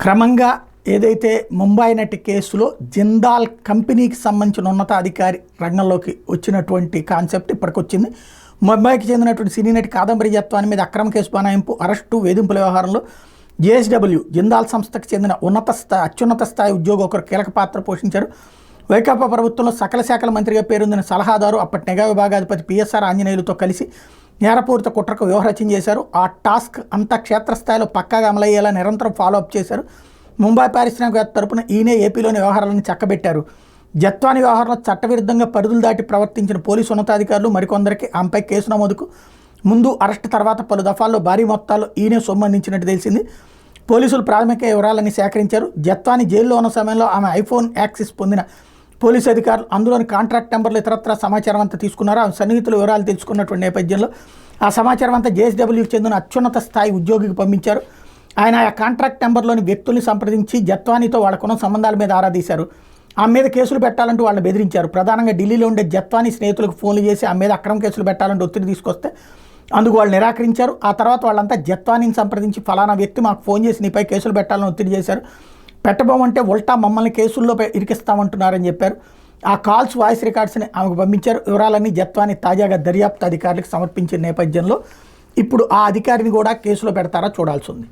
క్రమంగా ఏదైతే ముంబై నటి కేసులో జిందాల్ కంపెనీకి సంబంధించిన ఉన్నతాధికారి రంగంలోకి వచ్చినటువంటి కాన్సెప్ట్ ఇప్పటికొచ్చింది. ముంబైకి చెందినటువంటి సినీ నటి కాదంబరి జత్వాని మీద అక్రమ కేసు బనాయింపు, అరెస్టు, వేధింపుల వ్యవహారంలో జేఎస్డబ్ల్యూ జిందాల్ సంస్థకు చెందిన అత్యున్నత స్థాయి ఉద్యోగి ఒకరు కీలక పాత్ర పోషించారు. వైకాపా ప్రభుత్వంలో సకల శాఖల మంత్రిగా పేరొందిన సలహాదారు అప్పటి నిఘా విభాగాధిపతి పిఎస్ఆర్ ఆంజనేయులతో కలిసి నేరపూరిత కుట్రకు వ్యూహరచన చేశారు. ఆ టాస్క్ అంతా క్షేత్రస్థాయిలో పక్కాగా అమలయ్యేలా నిరంతరం ఫాలోఅప్ చేశారు. ముంబై పారిశ్రామికవేత్త తరపున ఈయనే ఏపీలోని వ్యవహారాలను చక్కబెట్టారు. జత్వాని వ్యవహారంలో చట్టవిరుద్ధంగా పరిధులు దాటి ప్రవర్తించిన పోలీసు ఉన్నతాధికారులు మరికొందరికి ఆమెపై కేసు నమోదుకు ముందు, అరెస్టు తర్వాత పలు దఫాల్లో భారీ మొత్తాల్లో ఈయనే సొమ్ము అందించినట్టు తెలిసింది. పోలీసులు ప్రాథమిక వివరాలన్నీ సేకరించారు. జత్వాని జైల్లో ఉన్న సమయంలో ఆమె ఐఫోన్ యాక్సెస్ పొందిన పోలీసు అధికారులు అందులోని కాంట్రాక్ట్ నెంబర్లు ఇతరత్రా సమాచారం అంతా తీసుకున్నారు. ఆమె సన్నిహితుల వివరాలు తెలుసుకున్నటువంటి నేపథ్యంలో ఆ సమాచారం అంతా జేఎస్డబ్ల్యూకి చెందిన అత్యున్నత స్థాయి ఉద్యోగికి పంపించారు. ఆయన ఆ కాంట్రాక్ట్ నెంబర్లోని వ్యక్తుల్ని సంప్రదించి జత్వానితో వాళ్ళకున్న సంబంధాల మీద ఆరా తీశారు. ఆమె మీద కేసులు పెట్టాలంటూ వాళ్ళని బెదిరించారు. ప్రధానంగా ఢిల్లీలో ఉండే జత్వాని స్నేహితులకు ఫోన్లు చేసి ఆమె మీద అక్రమ కేసులు పెట్టాలంటూ ఒత్తిడి తీసుకొస్తే అందుకు వాళ్ళు నిరాకరించారు. ఆ తర్వాత వాళ్ళంతా జత్వానిని సంప్రదించి ఫలానా వ్యక్తి మాకు ఫోన్ చేసి నీపై కేసులు పెట్టాలని ఒత్తిడి చేశారు. పెట్టబోమంటే ఉల్టా మమ్మల్ని కేసుల్లో ఇరికిస్తామంటున్నారని చెప్పారు. ఆ కాల్స్ వాయిస్ రికార్డ్స్ని ఆమెకు పంపించారు. వివరాలన్నీ జత్వాని తాజాగా దర్యాప్తు అధికారులకు సమర్పించిన నేపథ్యంలో ఇప్పుడు ఆ అధికారిని కూడా కేసులో పెడతారా చూడాల్సి ఉంది.